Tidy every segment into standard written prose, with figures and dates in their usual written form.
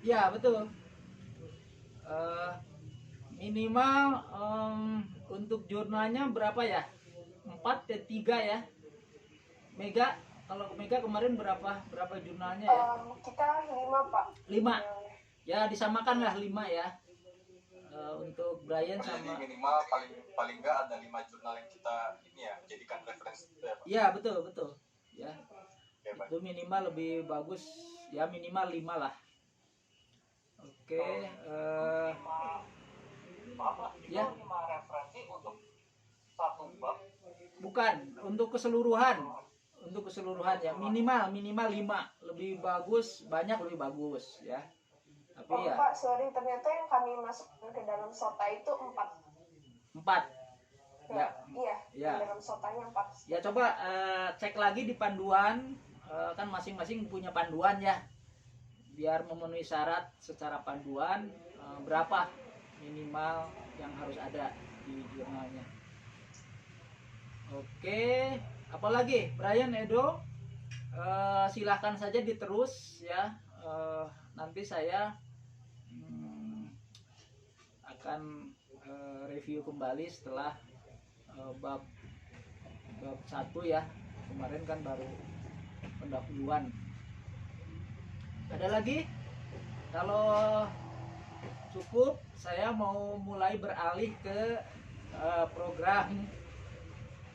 Ya betul. Eh, Minimal untuk jurnalnya berapa ya? 4 ya 3 ya. Mega, kalau Mega kemarin berapa jurnalnya ya? Kita 5 Pak. 5. Ya disamakan lah 5 ya. Untuk Brian sama. Jadi minimal paling paling nggak ada 5 jurnal yang kita ini ya jadikan referensi itu ya Pak. Ya betul betul. Ya. Oke, Itu minimal lebih bagus ya, minimal 5 lah. Oke. Ya. 5 referensi untuk satu bab. Bukan, untuk keseluruhan. Untuk keseluruhan ya, minimal 5. Lebih bagus, banyak lebih bagus ya. Tapi ya Pak, sorry, ternyata yang kami masukkan ke dalam SOTA itu 4. 4. Ya. Iya, Ya. dalam SOTA-nya 4. Ya coba cek lagi di panduan, kan masing-masing punya panduan ya. Biar memenuhi syarat secara panduan, berapa minimal yang harus ada di jurnalnya. Oke, apalagi Brian, Edo, silahkan saja diterus ya. Nanti saya akan review kembali setelah bab 1 ya. Kemarin kan baru pendahuluan. Ada lagi? Kalau cukup, saya mau mulai beralih ke program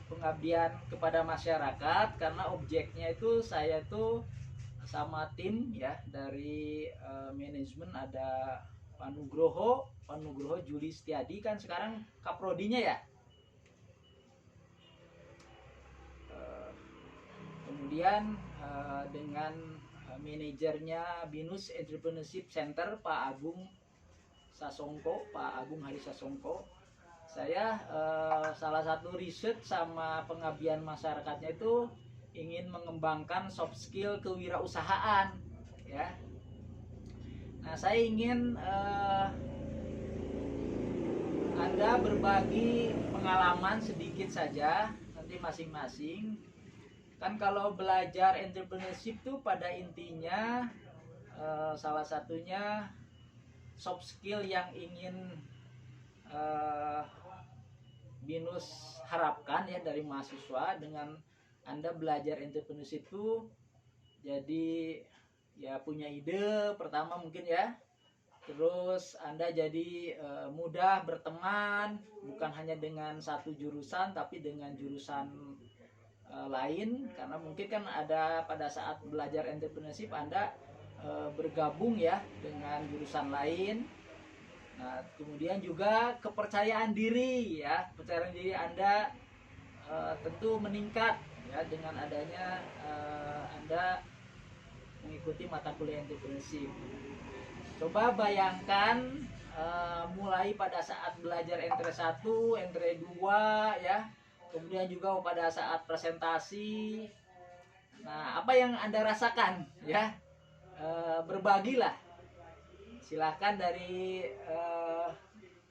pengabdian kepada masyarakat, karena objeknya itu saya tuh sama tim ya dari manajemen. Ada Pak Nugroho Juli Setiadi, kan sekarang kaprodinya ya. Kemudian dengan manajernya Binus Entrepreneurship Center Pak Agung Hari Sasongko. Saya salah satu riset sama pengabdian masyarakatnya itu ingin mengembangkan soft skill kewirausahaan ya. Nah, saya ingin Anda berbagi pengalaman sedikit saja nanti masing-masing. Kan kalau belajar entrepreneurship tuh pada intinya salah satunya soft skill yang ingin Binus harapkan ya dari mahasiswa. Dengan Anda belajar entrepreneurship itu jadi ya punya ide pertama mungkin ya. Terus Anda jadi mudah berteman, bukan hanya dengan satu jurusan tapi dengan jurusan lain, karena mungkin kan ada pada saat belajar entrepreneurship Anda bergabung ya dengan jurusan lain. Nah, kemudian juga kepercayaan diri ya, kepercayaan diri Anda tentu meningkat ya dengan adanya Anda mengikuti mata kuliah entrepreneurship. Coba bayangkan mulai pada saat belajar entre 1, entre 2 ya. Kemudian juga pada saat presentasi. Nah, apa yang Anda rasakan ya? Berbagilah. Silahkan dari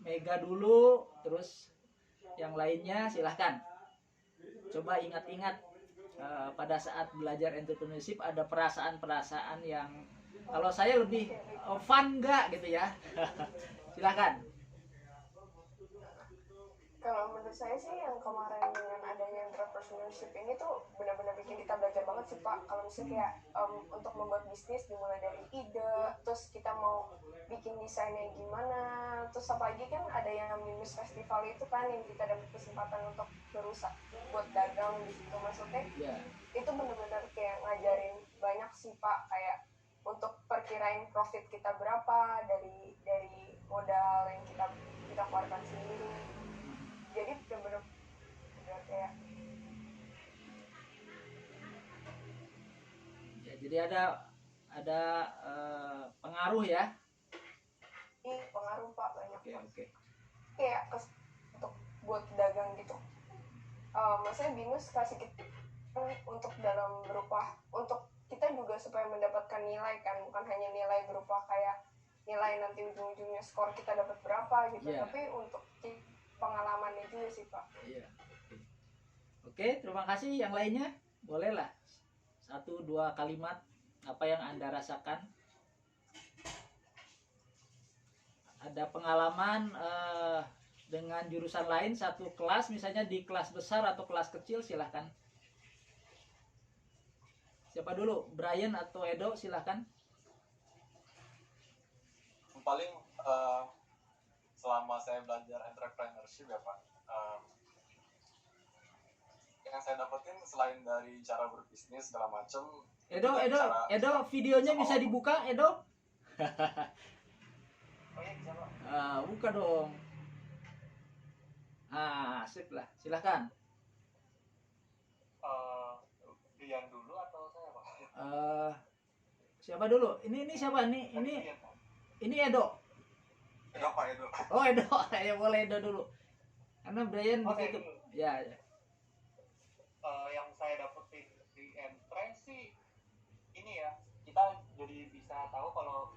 Mega dulu, terus yang lainnya silahkan. Coba ingat-ingat pada saat belajar entrepreneurship ada perasaan-perasaan yang kalau saya lebih fun nggak gitu ya. Silahkan. Kalau menurut saya sih yang kemarin dengan adanya entrepreneurship ini tuh benar-benar bikin kita belajar banget sih Pak. Kalau misalnya kayak untuk membuat bisnis dimulai dari ide, terus kita mau bikin desainnya gimana, terus apalagi kan ada yang Binus Festival itu kan yang kita dapat kesempatan untuk berusaha buat dagang di situ, maksudnya itu benar-benar kayak ngajarin banyak sih Pak, kayak untuk perkirain profit kita berapa dari modal yang kita keluarkan sendiri. Jadi benar-benar kayak ya, jadi ada pengaruh ya. Pengaruh Pak, banyak. Oke. Kayak untuk buat dagang gitu. Maksudnya Binus kasih kita untuk dalam berupa untuk kita juga supaya mendapatkan nilai kan, bukan hanya nilai berupa kayak nilai nanti ujung-ujungnya skor kita dapat berapa gitu, tapi untuk pengalaman itu ya sih Pak. Iya. Oke, terima kasih. Yang lainnya bolehlah 1-2 kalimat apa yang Anda rasakan. ada pengalaman dengan jurusan lain satu kelas, misalnya di kelas besar atau kelas kecil, silahkan. Siapa dulu? Brian atau Edo, silahkan. Paling selama saya belajar entrepreneurship ya Pak, yang saya dapetin selain dari cara berbisnis segala macam. Edo, videonya bisa dibuka, Edo? Oh iya bisa Pak. Buka dong. Sip lah, silahkan. Rian dulu atau saya Pak? Siapa dulu? Ini siapa? Ini Edo. Edo Pak, Edo. Oh, Edo. Ya boleh Edo dulu. Karena Brian ditutup. Ya. Yang saya dapetin di Entre sih ini ya, kita jadi bisa tahu kalau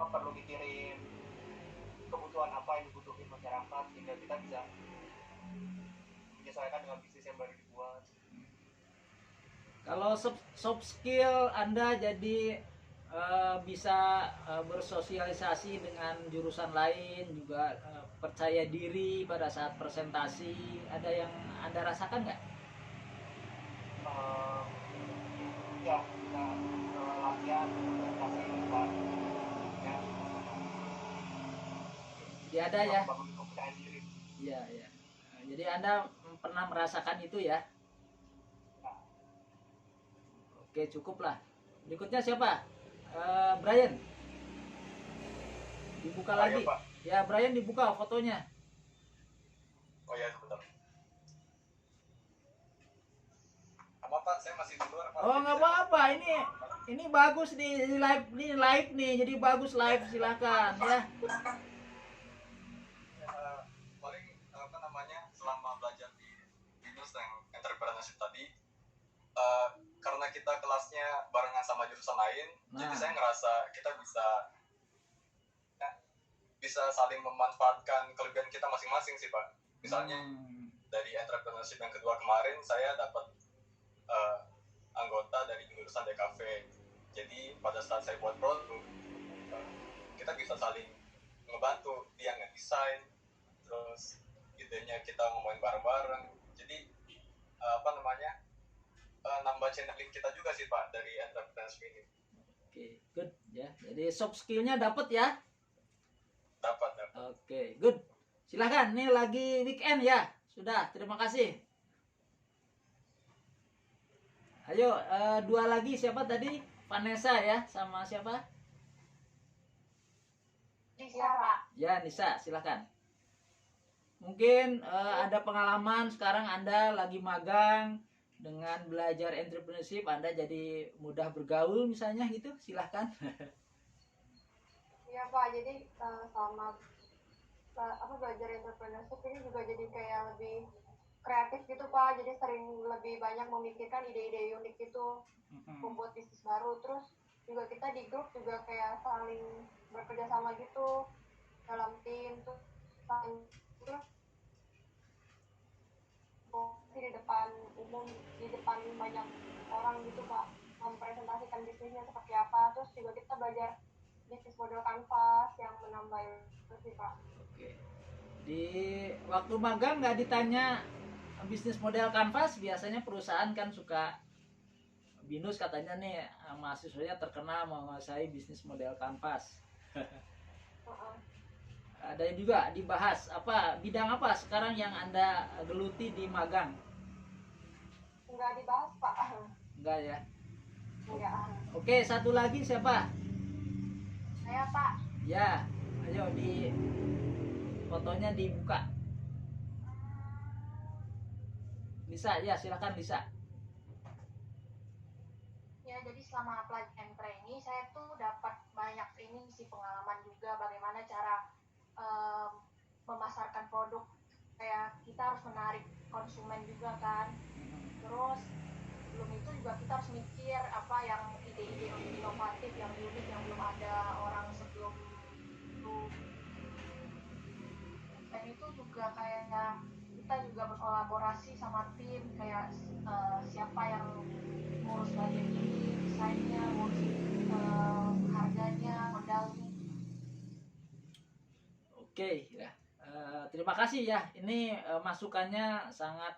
perlu mikirin kebutuhan apa yang dibutuhin masyarakat, sehingga kita bisa menyesuaikan dengan bisnis yang baru dibuat. Kalau soft skill Anda jadi bisa bersosialisasi dengan jurusan lain, juga percaya diri pada saat presentasi, ada yang Anda rasakan nggak? Ya, kita latihan presentasi dan ya, Ya ada ya. bangun kepercayaan diri. Iya, ya. Jadi Anda pernah merasakan itu ya? Oke, cukup lah. Berikutnya siapa? Brian. Dibuka lagi. Pak. Ya, Brian dibuka fotonya. Oh iya, sebentar. Apa Pak? Saya masih di luar Pak. Oh, nggak apa-apa. Ini bagus di live nih. Jadi bagus live, silakan ya. Paling apa namanya, selama belajar di binus yang entrepreneurship tadi, karena kita kelasnya barengan sama jurusan lain, jadi saya ngerasa kita bisa saling memanfaatkan kelebihan kita masing-masing sih Pak. Misalnya dari entrepreneurship yang kedua kemarin, saya dapat anggota dari jurusan DKV. Jadi pada saat saya buat produk, kita bisa saling ngebantu, dia ngedesain, terus idenya kita ngomongin bareng-bareng. Jadi nambah channeling kita juga sih Pak dari entrepreneurship ini. Oke, good ya. Jadi soft skillnya dapat ya. Dapat. Oke, good. Silahkan, ini lagi weekend ya. Sudah, terima kasih. Ayo, dua lagi, siapa tadi? Vanessa ya, sama siapa? Nisa, Pak. Ya, Nisa, silahkan. Mungkin ada pengalaman sekarang Anda lagi magang, dengan belajar entrepreneurship Anda jadi mudah bergaul misalnya gitu, silahkan. Iya Pak, jadi selama belajar entrepreneurship ini juga jadi kayak lebih kreatif gitu Pak, jadi sering lebih banyak memikirkan ide-ide unik gitu, membuat bisnis baru. Terus juga kita di grup juga kayak saling bekerja sama gitu dalam tim, terus di depan umum, di depan banyak orang gitu Pak, mempresentasikan bisnisnya seperti apa. Terus juga kita belajar bisnis model kanvas yang menambah itu sih Pak. Oke. Di waktu magang nggak ditanya bisnis model kanvas? Biasanya perusahaan kan suka, binus katanya nih mahasiswanya terkenal menguasai bisnis model kanvas. Ada juga dibahas apa bidang apa sekarang yang Anda geluti di magang? Enggak dibahas Pak. Enggak ya. Enggak. Oke, satu lagi siapa? Saya Pak. Ya, ayo di fotonya dibuka. Lisa, ya silakan Lisa. Ya, jadi selama pelajaran Empre ini saya tuh dapat banyak ini sih pengalaman juga bagaimana cara memasarkan produk. Kayak kita harus menarik konsumen juga kan. Terus sebelum itu juga kita harus mikir apa yang ide-ide inovatif yang unik yang belum ada orang sebelum itu. Dan itu juga kayak kita juga berkolaborasi sama tim, kayak siapa yang ngurus bagian ini, desainnya, ngurus harganya, modalnya. Oke, ya. Terima kasih ya. Ini masukannya sangat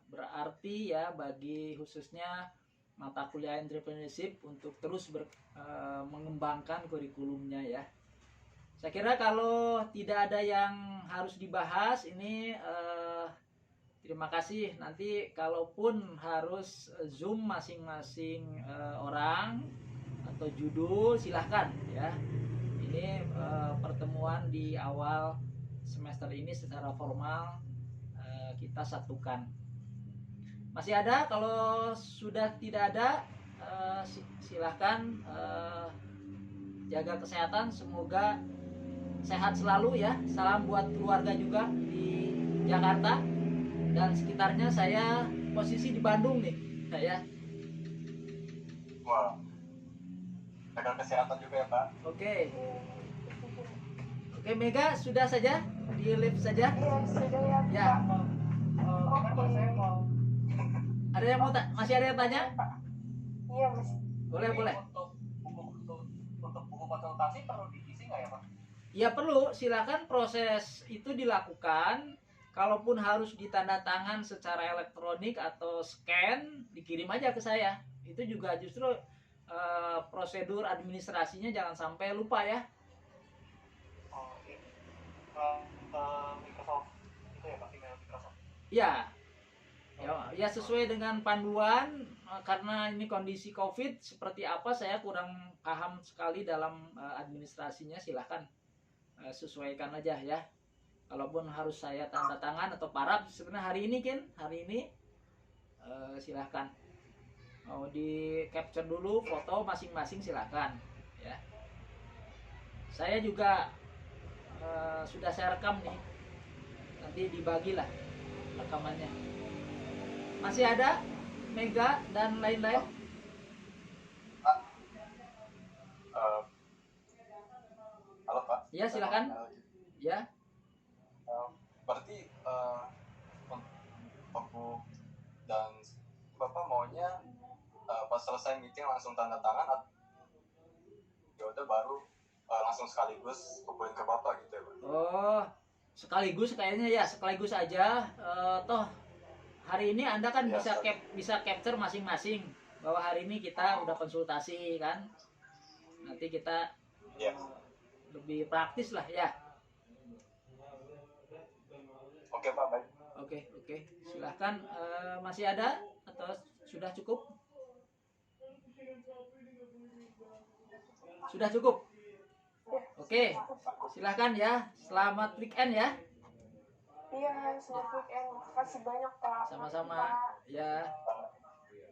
berarti ya bagi khususnya mata kuliah entrepreneurship untuk terus mengembangkan kurikulumnya ya. Saya kira kalau tidak ada yang harus dibahas ini terima kasih. Nanti kalaupun harus Zoom masing-masing orang atau judul silahkan ya. Ini pertemuan di awal semester ini secara formal kita satukan. Masih ada? Kalau sudah tidak ada, silahkan jaga kesehatan. Semoga sehat selalu ya. Salam buat keluarga juga di Jakarta dan sekitarnya. Saya posisi di Bandung nih, saya. Wah, jaga kesehatan juga ya Pak. Oke. Oke, Mega sudah saja di live saja. Iya, sudah ya, Ya. Pak. Kan Pak, saya mau Ada yang mau masih ada yang tanya? Iya, Mas. Boleh, ini boleh. untuk buku konsultasi perlu diisi nggak ya Pak? Ya perlu, silakan proses itu dilakukan. Kalaupun harus ditanda tangan secara elektronik atau scan, dikirim aja ke saya. Itu juga justru prosedur administrasinya jangan sampai lupa ya. Oh, ini Microsoft itu ya Pak, email Microsoft. Ya, ya sesuai dengan panduan karena ini kondisi COVID seperti apa saya kurang paham sekali dalam administrasinya. Silahkan sesuaikan aja ya. Kalaupun harus saya tanda tangan atau paraf sebenarnya hari ini silahkan. Mau di capture dulu foto masing-masing silahkan ya. Saya juga sudah saya rekam nih. Nanti dibagilah rekamannya. Masih ada Mega dan lain-lain? Halo Pak. Ya, silakan. Ya. Berarti untuk dan Bapak maunya pas selesai meeting langsung tanda tangan atau ya udah baru langsung sekaligus hubungin ke Bapak gitu ya Pak? Oh, sekaligus kayaknya ya, sekaligus aja. Toh hari ini Anda kan Ya, bisa capture masing-masing bahwa hari ini kita udah konsultasi kan. Nanti kita Iya. lebih praktis lah ya. Oke Pak, baik. Oke. Silahkan. Masih ada atau sudah cukup? Sudah cukup. Oke, silahkan ya. Selamat weekend ya. Iya, selamat weekend. Makasih banyak, Pak. Sama-sama. Makasih, Pak. Ya. Iya.